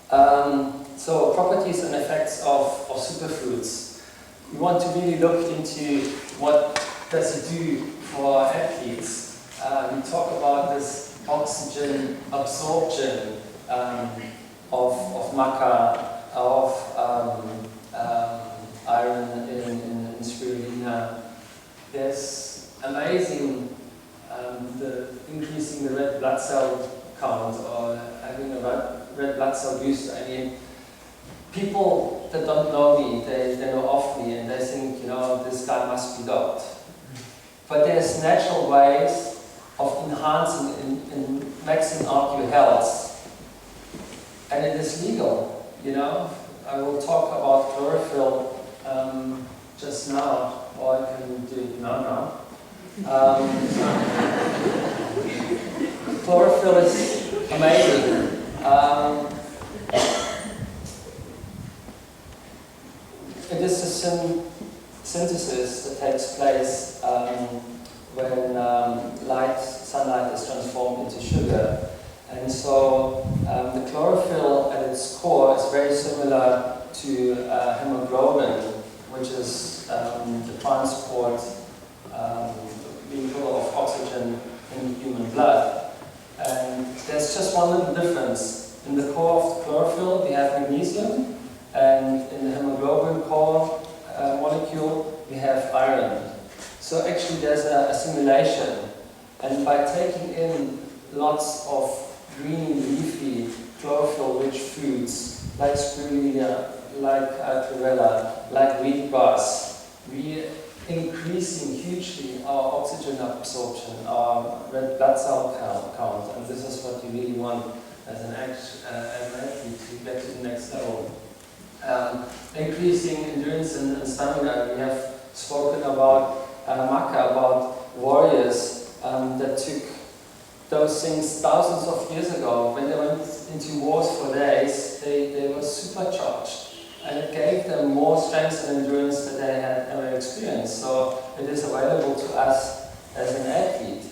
So properties and effects of superfoods. We want to really look into what does it do for athletes. We talk about this oxygen absorption of maca, of iron in spirulina. There's amazing increasing the red blood cell count or having a red blood cell boost. I mean, people that don't know me, they know of me and they think, you know, this guy must be doped. But there's natural ways of enhancing and maxing out your health. And it is legal, you know. I will talk about chlorophyll just now, or I can do it now. Chlorophyll is amazing. It is a synthesis that takes place when sunlight is transformed into sugar. And so the chlorophyll at its core is very similar to hemoglobin, which is the transport vehicle of oxygen in human blood. And there's just one little difference. In the core of the chlorophyll we have magnesium, and in the hemoglobin core molecule we have iron. So actually there's a assimilation, and by taking in lots of green leafy chlorophyll-rich foods like spirulina, like chlorella, like wheatgrass, we increasing hugely our oxygen absorption, our red blood cell count, and this is what you really want as an athlete to get to the next level. Increasing endurance and stamina. We have spoken about maca, about warriors that took those things thousands of years ago. When they went into wars for days, they were supercharged. And it gave them more strength and endurance than they had ever experienced. So it is available to us as an athlete.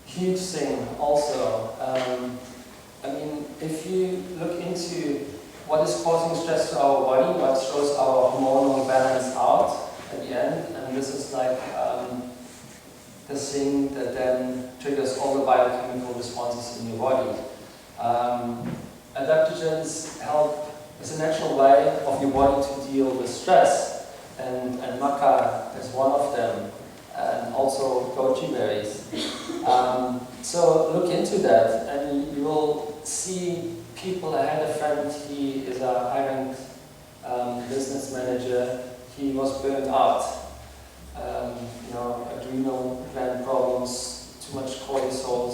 Huge thing also. I mean, if you look into what is causing stress to our body, what shows our hormonal balance out at the end, and this is like the thing that then triggers all the biochemical responses in your body. Adaptogens help as a natural way of your body to deal with stress, and maca is one of them, and also goji berries. So look into that, and you will see people. I had a friend, he is a high-ranked business manager. He was burned out, you know, adrenal gland problems, too much cortisol,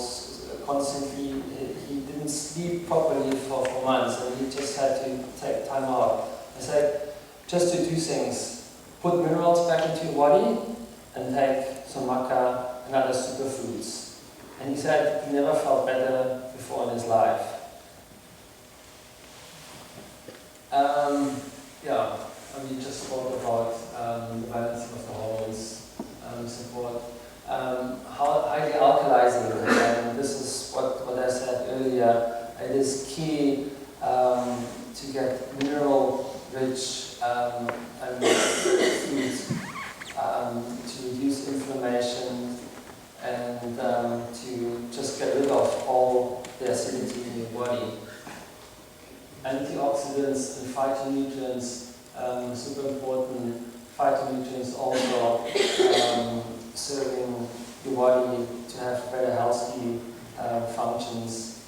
constantly. He didn't sleep properly for months, and he just had to take time out. I said, just to do things, put minerals back into your body and take some maca and other superfoods. And he said he never felt better before in his life. Yeah, we just spoke about the balancing of the hormones, support. Highly alkalizing, and this is what I said earlier. It is key to get mineral-rich foods to reduce inflammation and to just get rid of all the acidity in your body. Antioxidants and phytonutrients, super important. Phytonutrients also serving your body to have better healthy functions.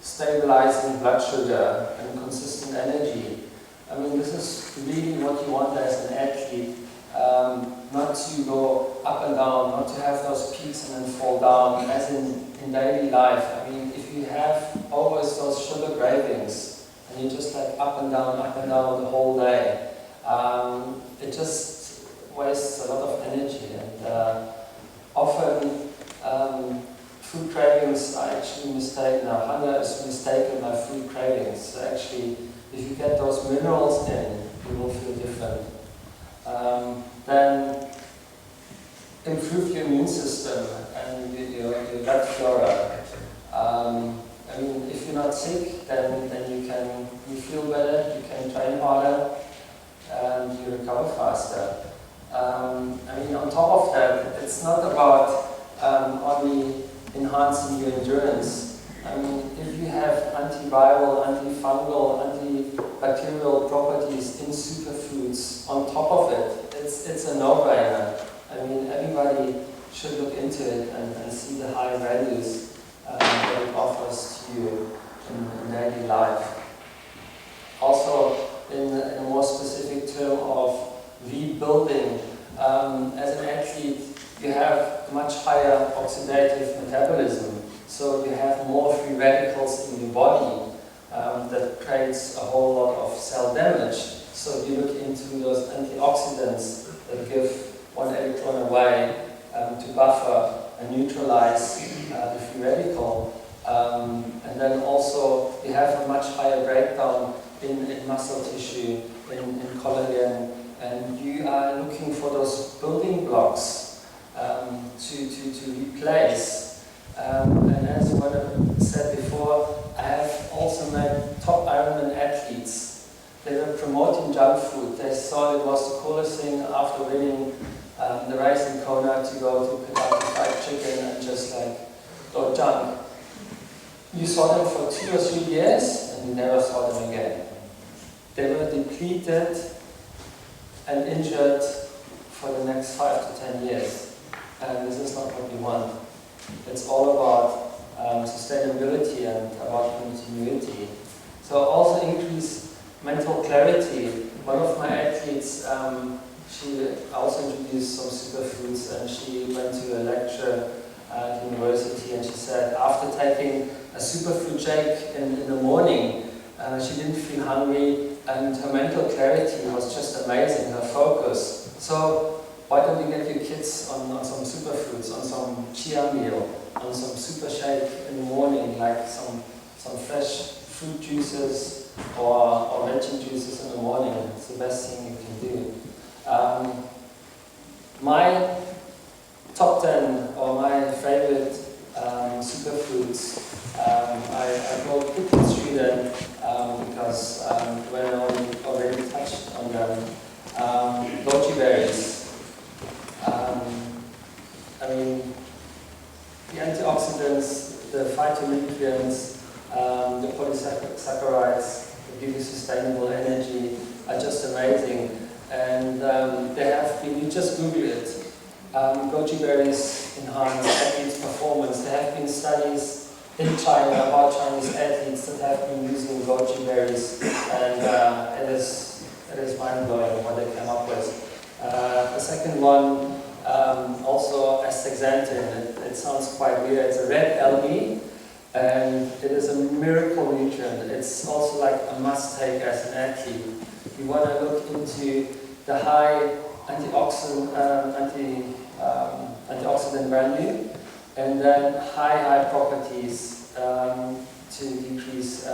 Stabilizing blood sugar and consistent energy. I mean, this is really what you want as an athlete. Not to go up and down, not to have those peaks and then fall down, as in daily life. I mean, if you have always those sugar cravings and you're just like up and down the whole day, it just wastes a lot of energy. And often food cravings are actually mistaken. Now, hunger is mistaken by food cravings. So actually, if you get those minerals in, you will feel different. Then improve your immune system and your gut flora. recover faster. I mean, on top of that, it's not about only enhancing your endurance. I mean, if you have antiviral, antifungal, antibacterial properties in superfoods on top of it, it's a no-brainer. I mean, everybody should look into it and see the high values that it offers to you in daily life. Also, in a more specific term of rebuilding, as an athlete, you have much higher oxidative metabolism, so you have more free radicals in your body that creates a whole lot of cell damage. So you look into those antioxidants that give one electron away to buffer and neutralize the free radical. And then also you have a much higher breakdown in muscle tissue, in collagen, and you are looking for those building blocks to replace. And as I said before, I have also met top Ironman athletes. They were promoting junk food. They thought it was the coolest thing after winning the race in Kona to go to Kentucky Fried Chicken and just like go junk. You saw them for 2 or 3 years and you never saw them again. They were depleted and injured for the next 5 to 10 years. And this is not what we want. It's all about sustainability and about continuity. So also increase mental clarity. One of my athletes, she also introduced some superfoods, and she went to a lecture at university, and she said after taking a superfood shake in the morning, she didn't feel hungry, and her mental clarity was just amazing, her focus. So why don't you get your kids on some superfoods, on some chia meal, on some super shake in the morning, like some fresh fruit juices or veggie juices in the morning. It's the best thing you can do. My top 10 or my favorite superfoods, I go quickly through them because when I already touched on them. Goji berries. I mean, the antioxidants, the phytonutrients, the polysaccharides that give you sustainable energy are just amazing. And they have been, you just Google it, goji berries enhance athletes' performance. There have been studies in China about Chinese athletes that have been using goji berries, and it is mind-blowing what they came up with. The second one, also astaxanthin. It sounds quite weird. It's a red algae, and it is a miracle nutrient. It's also like a must-take as an athlete. You want to look into the high antioxidant value, and then high properties to decrease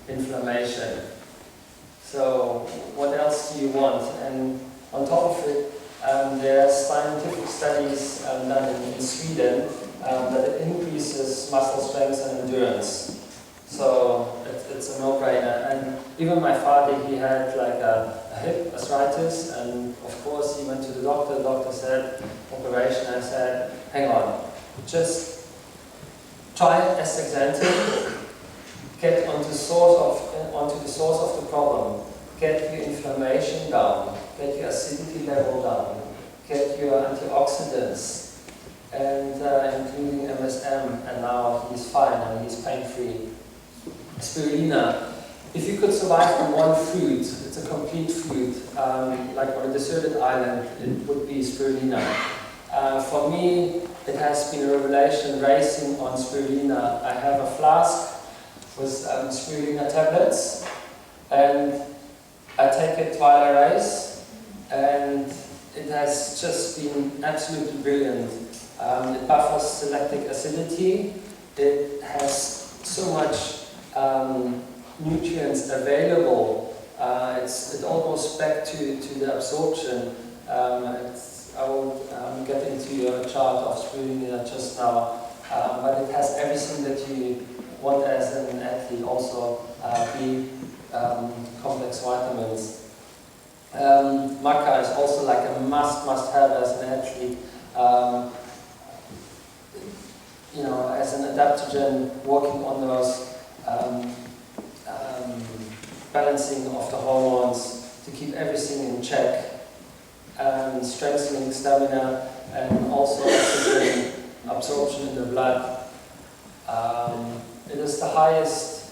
inflammation. So what else do you want? And on top of it, there are scientific studies done in Sweden that it increases muscle strength and endurance. So it's a no-brainer. And even my father, he had like a hip arthritis, and of course he went to the doctor. The doctor said, operation. I said, hang on, just try astaxanthin, get onto the source of the problem, get your inflammation down, get your acidity level down, get your antioxidants, and including MSM, and now he's fine and he's pain-free. Spirulina. If you could survive on one food, it's a complete food, like on a deserted island, it would be spirulina. For me, it has been a revelation racing on spirulina. I have a flask with spirulina tablets, and I take it while I race, and it has just been absolutely brilliant. It buffers lactic acidity. It has so much nutrients available. It all goes back to the absorption. I will get into your chart of spirulina just now, but it has everything that you want as an athlete. Also, B complex vitamins. Maca is also like a must have as an athlete. You know, as an adaptogen, working on those balancing of the hormones to keep everything in check, strengthening stamina, and also oxygen absorption in the blood. It is the highest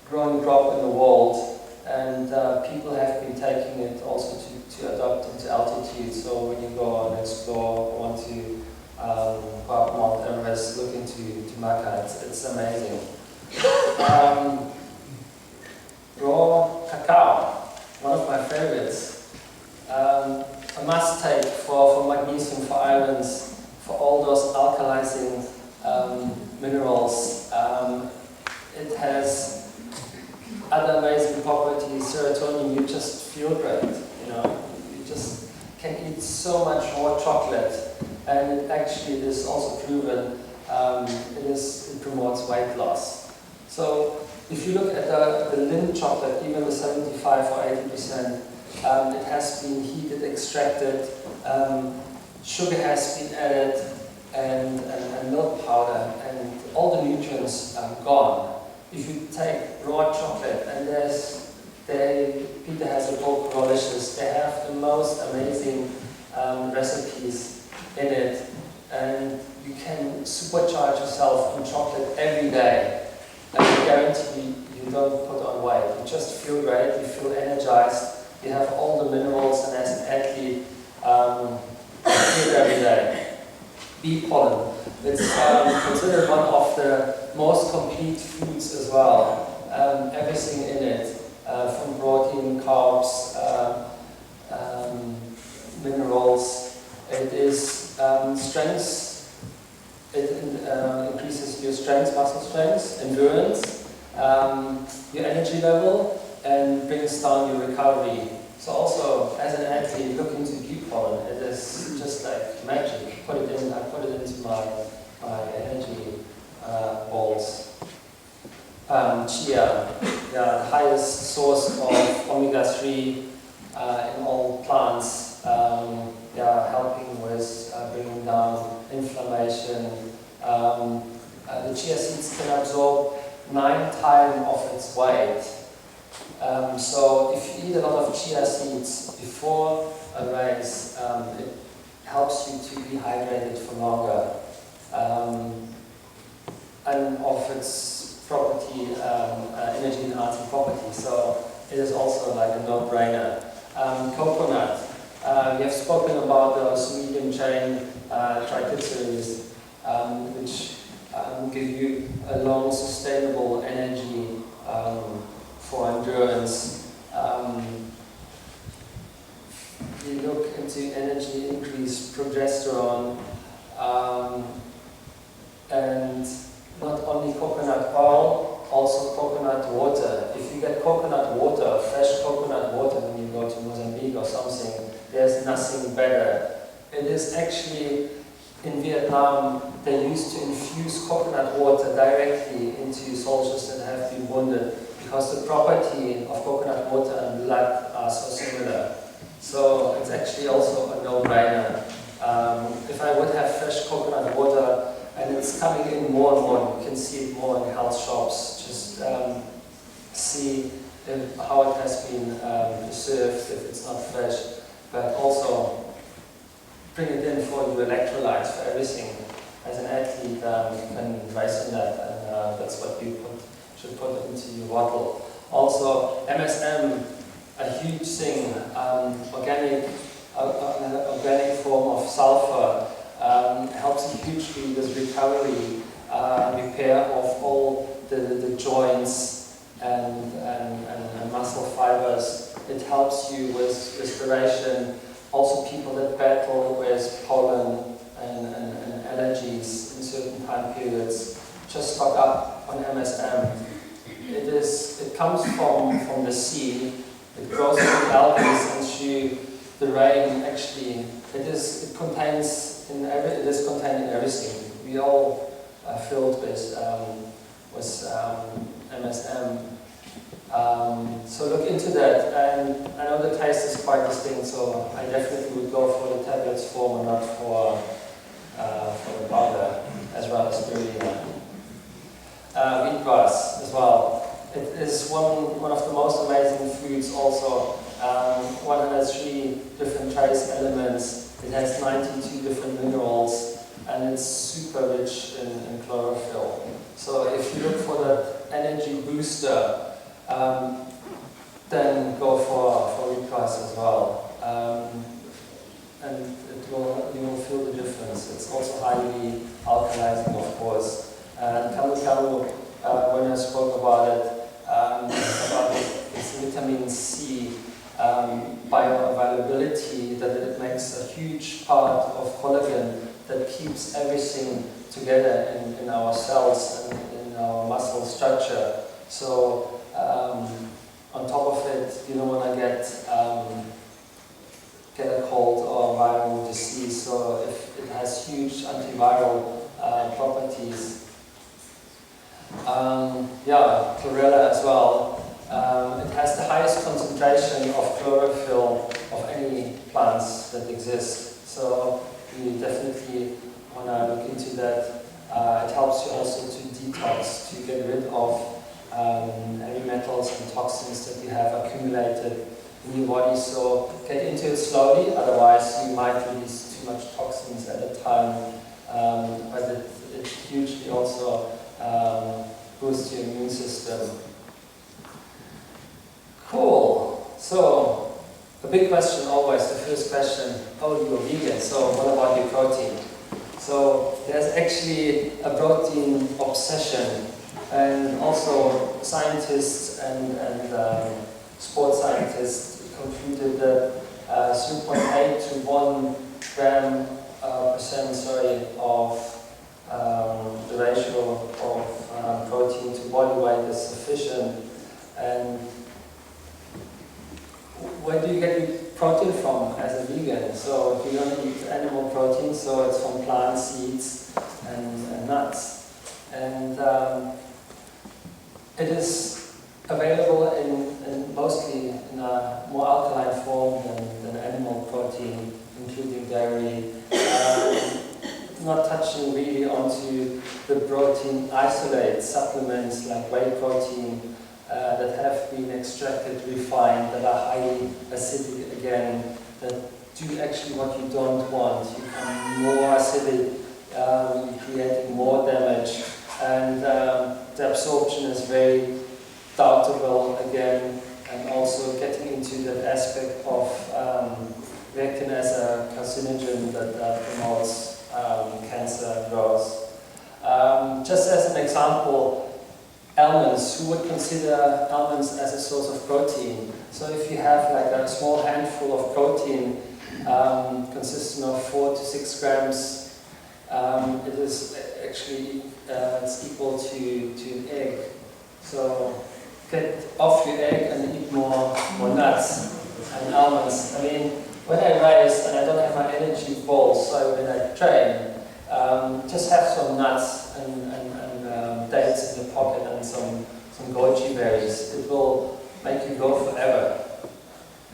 growing crop in the world, and people have been taking it also to adopt it to altitude. So when you go and explore, want to go up Mount Everest, look into Maca, it's amazing. Raw cacao, one of my favorites. A must take for magnesium, for irons, for all those alkalizing minerals. It has other amazing properties. Serotonin, you just feel great, you know. You just can eat so much more chocolate, and it actually is also proven it promotes weight loss. So if you look at the Lindt chocolate, even with 75 or 80%, it has been heated, extracted, sugar has been added, and milk powder, and all the nutrients are gone. If you take raw chocolate, and Peter has a book, Rawlicious, they have the most amazing recipes in it, and you can supercharge yourself on chocolate every day. And I guarantee you don't put on weight. You just feel great, you feel energized, you have all the minerals, and as an athlete, you every day. Bee pollen. It's considered one of the most complete foods as well. Everything in it, from protein, carbs, minerals. It is strength. It increases your strength, muscle strength, endurance, your energy level, and brings down your recovery. So also, as an athlete, look into bee pollen. It is just like magic. I put it into my energy balls. Chia, the highest source of omega-3 in all plants, helping with bringing down inflammation. The chia seeds can absorb 9 times of its weight. So if you eat a lot of chia seeds before a race, it helps you to be hydrated for longer. And of its property, energy enhancing property, so it is also like a no-brainer. Coconut, we have spoken about those medium chain triglycerides, which give you a long sustainable energy for endurance. You look into energy increase, progesterone, and not only coconut oil, also coconut water. If you get coconut water, fresh coconut water when you go to Mozambique or something, there's nothing better. It is actually, in Vietnam, they used to infuse coconut water directly into soldiers that have been wounded, because the property of coconut water and blood are so similar. So it's actually also a no-brainer. If I would have fresh coconut water, and it's coming in more and more, you can see it more in health shops, just see how it has been preserved if it's not fresh, but also bring it in for your electrolytes, for everything. As an athlete, you can race in that, and that's what you should put into your bottle. Also, MSM, a huge thing, organic form of sulfur, helps hugely with recovery, repair of all the joints and muscle fibers. It helps you with respiration. Also, people that battle with pollen and allergies in certain time periods, just stock up on MSM. It comes from the sea. It grows from algae and through the rain. Actually, it is contained in everything. We all are filled with MSM. So look into that, and I know the taste is quite distinct, so I definitely would go for the tablets form and not for the powder, as well as spirulina. Wheatgrass as well. It is one of the most amazing foods also. 103 different trace elements. It has 92 different minerals, and it's super rich in chlorophyll. So if you look for that energy booster, then go for wheatgrass as well. And you will feel the difference. It's also highly alkalizing, of course. And camu, when I spoke about it, it's vitamin C bioavailability, that it makes a huge part of collagen that keeps everything together in our cells and in our muscle structure. So on top of it, you don't want to get a cold or viral disease. So if it has huge antiviral properties. Chlorella as well. It has the highest concentration of chlorophyll of any plants that exist. So you definitely want to look into that. It helps you also to detox, to get rid of heavy metals and toxins that you have accumulated in your body. So get into it slowly, otherwise you might release too much toxins at a time. But it hugely also boosts your immune system. Cool. So the big question always, the first question, oh, you're vegan, so what about your protein? So there's actually a protein obsession, and also scientists and sports scientists concluded that 0.8 to 1 gram percent of the ratio of protein to body weight is sufficient. And where do you get your protein from as a vegan? So you don't eat animal protein, so it's from plants, seeds, and nuts. And it is available in mostly in a more alkaline form than animal protein, including dairy. Not touching really onto the protein isolate supplements like whey protein that have been extracted, refined, that are highly acidic again, that do actually what you don't want. You become more acidic, creating more damage, and the absorption is very doubtable again, and also getting into that aspect of reacting as a carcinogen that promotes cancer growth. Just as an example, almonds, who would consider almonds as a source of protein? So if you have like a small handful of protein consisting of 4 to 6 grams, it is actually it's equal to an egg. So get off your egg and eat more nuts and almonds. I mean, when I race and I don't have my energy balls, so when I train, just have some nuts and dates in your pocket and some goji berries. It will make you go forever.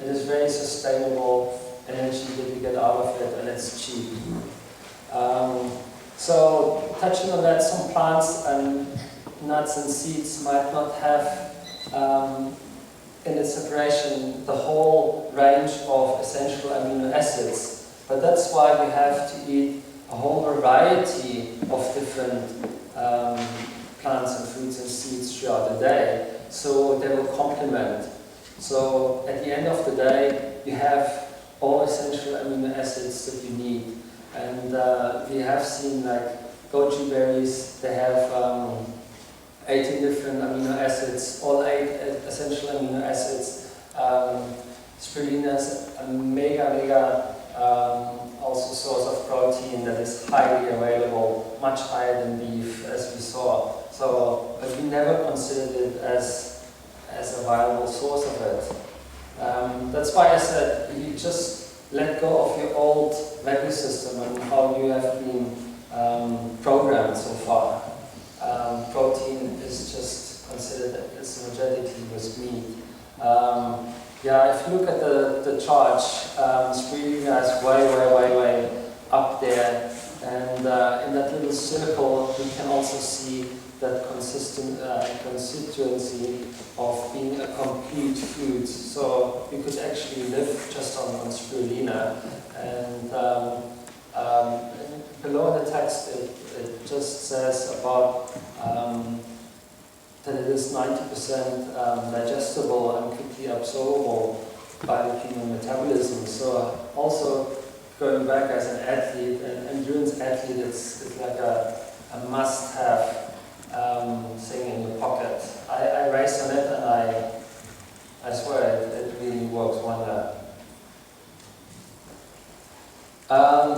It is very sustainable energy that you get out of it, and it's cheap. So touching on that, some plants and nuts and seeds might not have in its separation the whole range of essential amino acids, but that's why we have to eat a whole variety of different plants and fruits and seeds throughout the day, so they will complement. So at the end of the day, you have all essential amino acids that you need, and we have seen like goji berries, they have 18 different amino acids, all 8 essential amino acids. Spirulina is a mega also source of protein that is highly available, much higher than beef, as we saw. So, but we never considered it as a viable source of it. That's why I said you just let go of your old value system and how you have been programmed so far. Protein is just considered synergetically with meat. Yeah, if you look at the chart, spirulina is way up there, and in that little circle we can also see that constituency of being a complete food. So you could actually live just on spirulina. And below the text it just says about that it is 90% digestible and quickly absorbable by the human metabolism. So also going back as an athlete, an endurance athlete, it's like a must-have thing in your pocket. I race on it and I swear it really works wonder.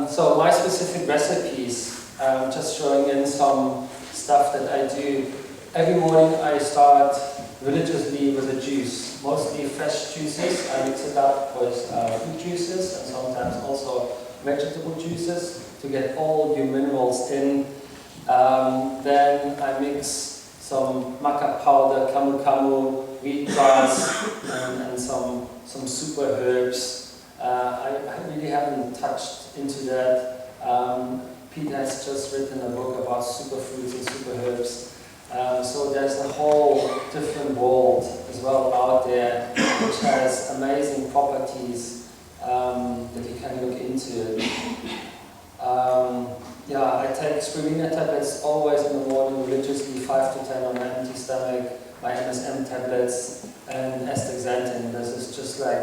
So my specific recipes, just showing in some stuff that I do. Every morning I start religiously with a juice, mostly fresh juices. I mix it up with fruit juices and sometimes also vegetable juices to get all your minerals in. Then I mix some maca powder, camu, wheatgrass, and some super herbs. I really haven't touched into that. Pete has just written a book about superfoods and super herbs. So there's a whole different world as well out there which has amazing properties that you can look into. Yeah, I take spirulina tablets always in the morning religiously, 5 to 10 on an empty stomach, my MSM tablets and astaxanthin. This is just like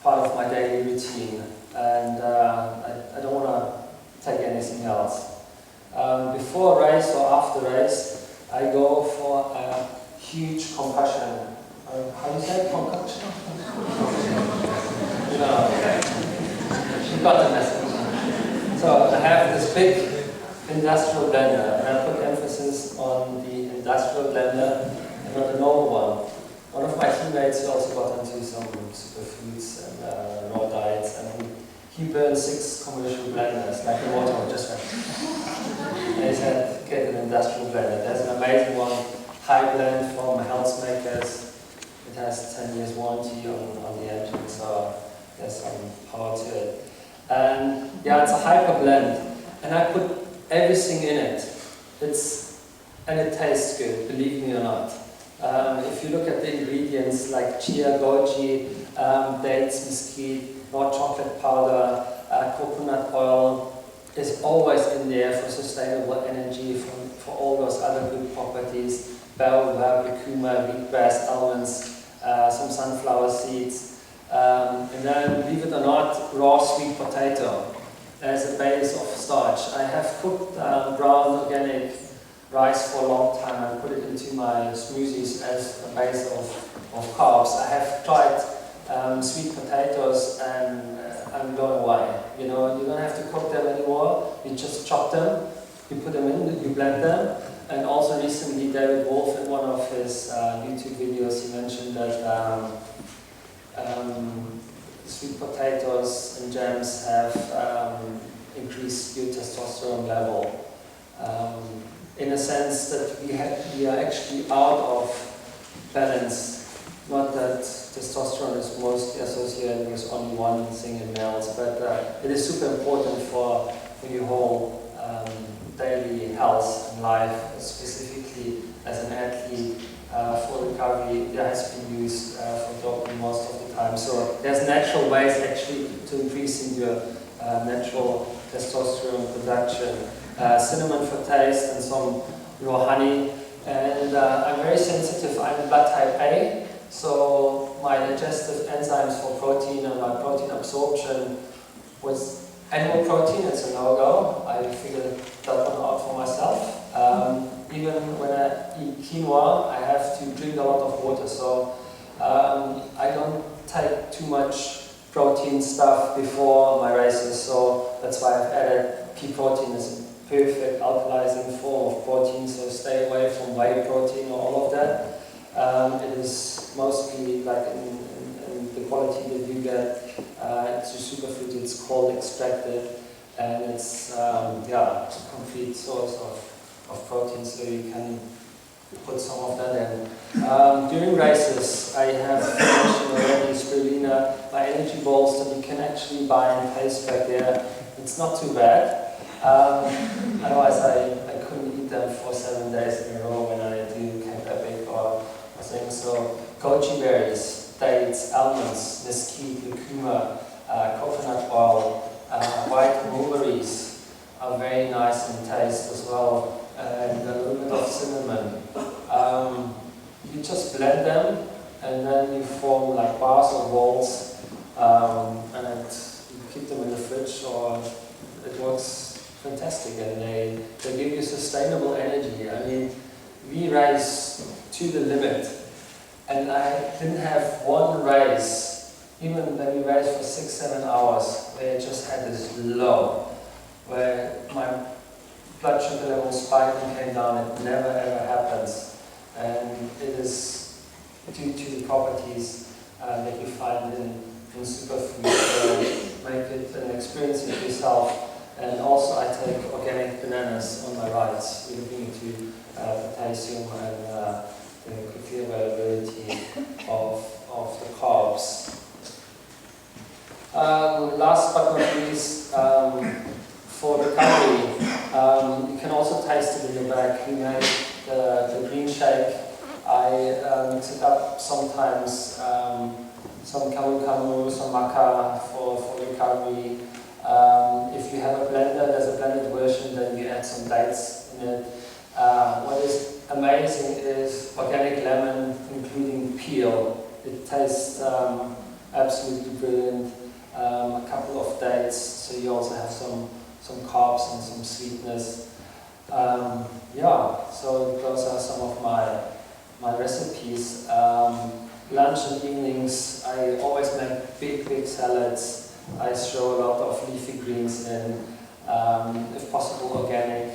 part of my daily routine, and I don't want to take anything else. Before a race or after race, I go for a huge concussion. How do you say it? Concoction? No, you got the message. So I have this big industrial blender, and I put emphasis on the industrial blender and not the normal one. One of my teammates also got into some superfoods and raw diets, and he burned 6 commercial blenders, like the water just went. And he said, get an industrial blender. There's an amazing one, high blend from Health Makers. It has 10 years warranty on the engine, so there's some power to it. And yeah, it's a hyper blend, and I put everything in it. And it tastes good, believe me or not. If you look at the ingredients like chia, goji, dates, mesquite, raw chocolate powder, coconut oil is always in there for sustainable energy, for all those other good properties. Baobab, curcuma, wheatgrass, almonds, some sunflower seeds. And then, believe it or not, raw sweet potato as a base of starch. I have cooked brown organic rice for a long time and put it into my smoothies as a base of carbs. I have tried sweet potatoes and I'm blown away. You know, you don't have to cook them anymore. You just chop them, you put them in, you blend them. And also recently, David Wolf, in one of his YouTube videos, he mentioned that sweet potatoes and jams have increased your testosterone level. In a sense that we are actually out of balance. Not that testosterone is mostly associated with only one thing in males, but it is super important for your whole daily health and life, specifically as an athlete. For recovery, there has been used for doping most of the time. So there's natural ways actually to increasing your natural testosterone production. Cinnamon for taste and some raw honey. And I'm very sensitive. I'm blood type A, so my digestive enzymes for protein and my protein absorption was animal protein. It's a no-go. I figured that one out for myself. Even when I eat quinoa, I have to drink a lot of water, so I don't take too much protein stuff before my races, so that's why I've added pea protein as a perfect alkalizing form of protein, so stay away from whey protein or all of that. It is mostly like in the quality that you get, it's a superfood, it's cold extracted, and it's a complete source of protein, so you can put some of that in. During races, I have mentioned already spirulina, my energy balls that you can actually buy in taste back there. It's not too bad. Otherwise, I couldn't eat them for 7 days in a row when I do Camp Epic or things. So, goji berries, dates, almonds, mesquite, lucuma, coconut oil, white mulberries are very nice in taste as well, and a little bit of cinnamon. You just blend them and then you form like bars or balls, and you keep them in the fridge, or it works fantastic, and they give you sustainable energy. I mean, we race to the limit, and I didn't have one race, even when we raced for 6-7 hours, where I just had this low, where my blood sugar level spiked and came down. It never ever happens, and it is due to the properties that you find in Superfood. So make it and experience it yourself. And also I take organic bananas on my rides, looking to potassium and the quick availability of the carbs. Last but not least, for recovery, you can also taste it in your bag. We made the green shake. I mix it up sometimes, some camu, some maca for recovery. If you have a blender, there's a blended version, then you add some dates in it. What is amazing is organic lemon, including peel. It tastes absolutely brilliant. A couple of dates, so you also have some carbs and some sweetness. Yeah, so those are some of my recipes. Lunch and evenings, I always make big salads. I throw a lot of leafy greens in, if possible organic.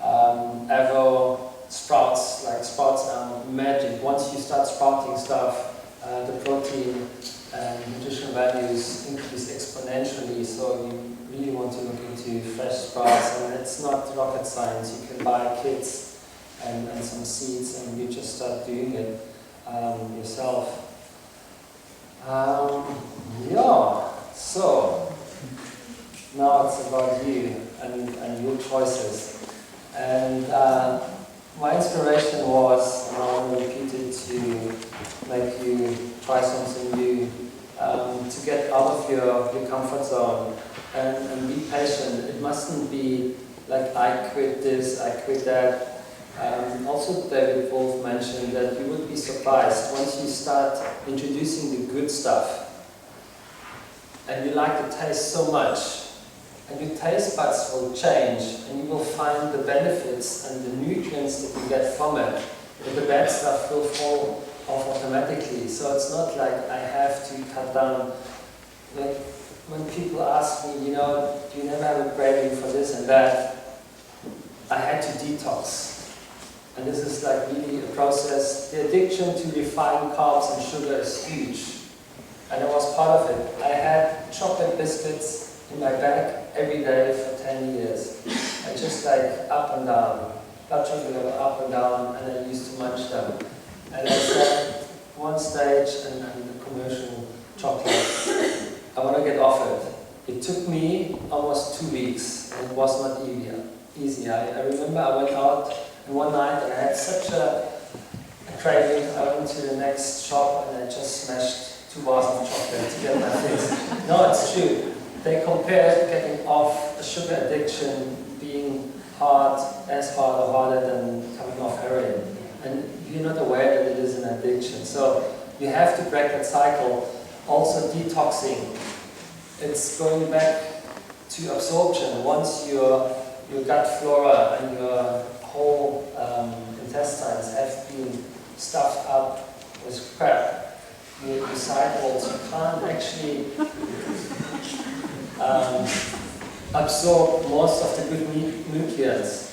Avo, sprouts, like sprouts are magic. Once you start sprouting stuff, the protein and nutritional values increase exponentially, so you really want to look into fresh sprouts, and it's not rocket science. You can buy kits and some seeds, and you just start doing it yourself. Yeah, so now it's about you and your choices. And my inspiration was, and I want to repeat it to make you try something new, to get out of your comfort zone and be patient. It mustn't be like I quit this, I quit that. Also David Wolf mentioned that you would be surprised once you start introducing the good stuff and you like the taste so much, and your taste buds will change, and you will find the benefits and the nutrients that you get from it, but the bad stuff will fall off automatically. So it's not like I have to cut down. Like when people ask me, you know, do you never have a craving for this and that? I had to detox. And this is like really a process. The addiction to refined carbs and sugar is huge. And I was part of it. I had chocolate biscuits in my bag every day for 10 years. And just like up and down, blood sugar level up and down, and I used to munch them. And I said, one stage, and the commercial chocolate, I want to get off it. It took me almost 2 weeks, and it was not easy. I remember I went out and one night and I had such a craving. I went to the next shop and I just smashed 2 bars of chocolate to get my fix. No, it's true. They compared getting off a sugar addiction being as hard or harder than coming off heroin. And you're not aware that it is an addiction. So you have to break that cycle. Also detoxing. It's going back to absorption. Once your gut flora and your whole intestines have been stuffed up with crap, your cycles, you can't actually absorb most of the good nutrients.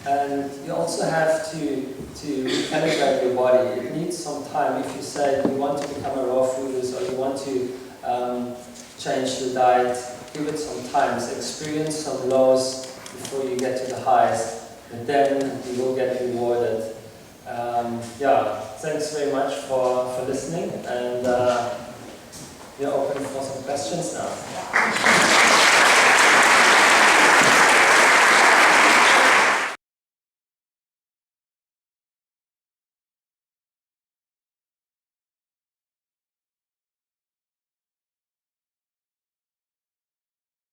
And you also have to recalibrate your body. It needs some time. If you say you want to become a raw foodist or you want to change the diet, give it some time. So experience some lows before you get to the highs, and then you will get rewarded. thanks very much for listening, and we're open for some questions now.